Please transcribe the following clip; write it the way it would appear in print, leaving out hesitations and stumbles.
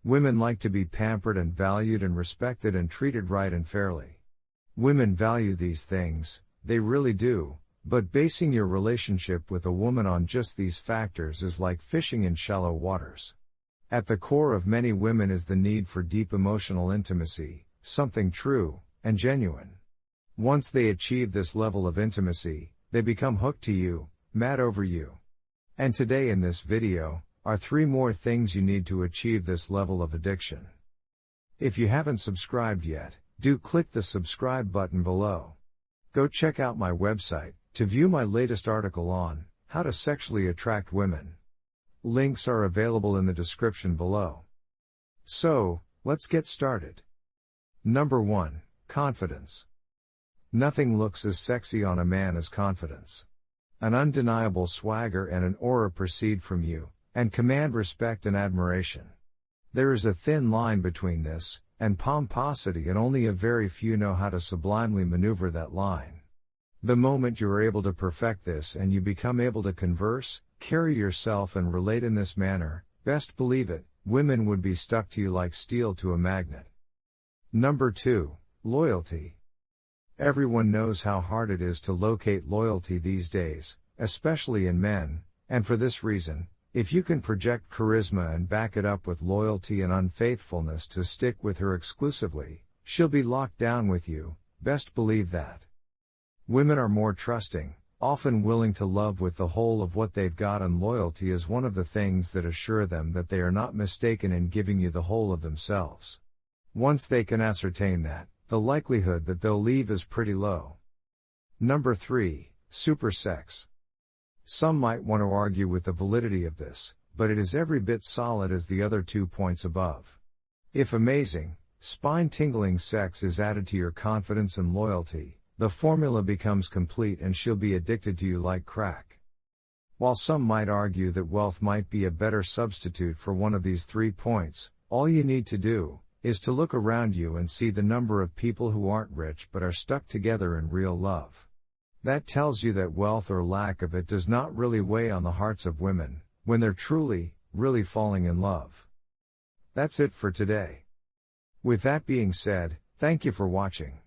Women like to be pampered and valued and respected and treated right and fairly. Women value these things, they really do, but basing your relationship with a woman on just these factors is like fishing in shallow waters. At the core of many women is the need for deep emotional intimacy, something true and genuine. Once they achieve this level of intimacy, they become hooked to you, mad over you. And today in this video, are 3 more things you need to achieve this level of addiction. If you haven't subscribed yet, do click the subscribe button below. Go check out my website to view my latest article on how to sexually attract women. Links are available in the description below. So, let's get started. Number 1, confidence. Nothing looks as sexy on a man as confidence. An undeniable swagger and an aura proceed from you, and command respect and admiration. There is a thin line between this and pomposity, and only a very few know how to sublimely maneuver that line. The moment you are able to perfect this and you become able to converse, carry yourself and relate in this manner, best believe it, women would be stuck to you like steel to a magnet. Number 2, loyalty. Everyone knows how hard it is to locate loyalty these days, especially in men, and for this reason, if you can project charisma and back it up with loyalty and unfaithfulness to stick with her exclusively, she'll be locked down with you, best believe that. Women are more trusting, often willing to love with the whole of what they've got, and loyalty is one of the things that assure them that they are not mistaken in giving you the whole of themselves. Once they can ascertain that, the likelihood that they'll leave is pretty low. Number 3, super sex. Some might want to argue with the validity of this, but it is every bit solid as the other 2 points above. If amazing, spine-tingling sex is added to your confidence and loyalty, the formula becomes complete and she'll be addicted to you like crack. While some might argue that wealth might be a better substitute for one of these 3 points, all you need to do is to look around you and see the number of people who aren't rich but are stuck together in real love. That tells you that wealth or lack of it does not really weigh on the hearts of women, when they're truly, really falling in love. That's it for today. With that being said, thank you for watching.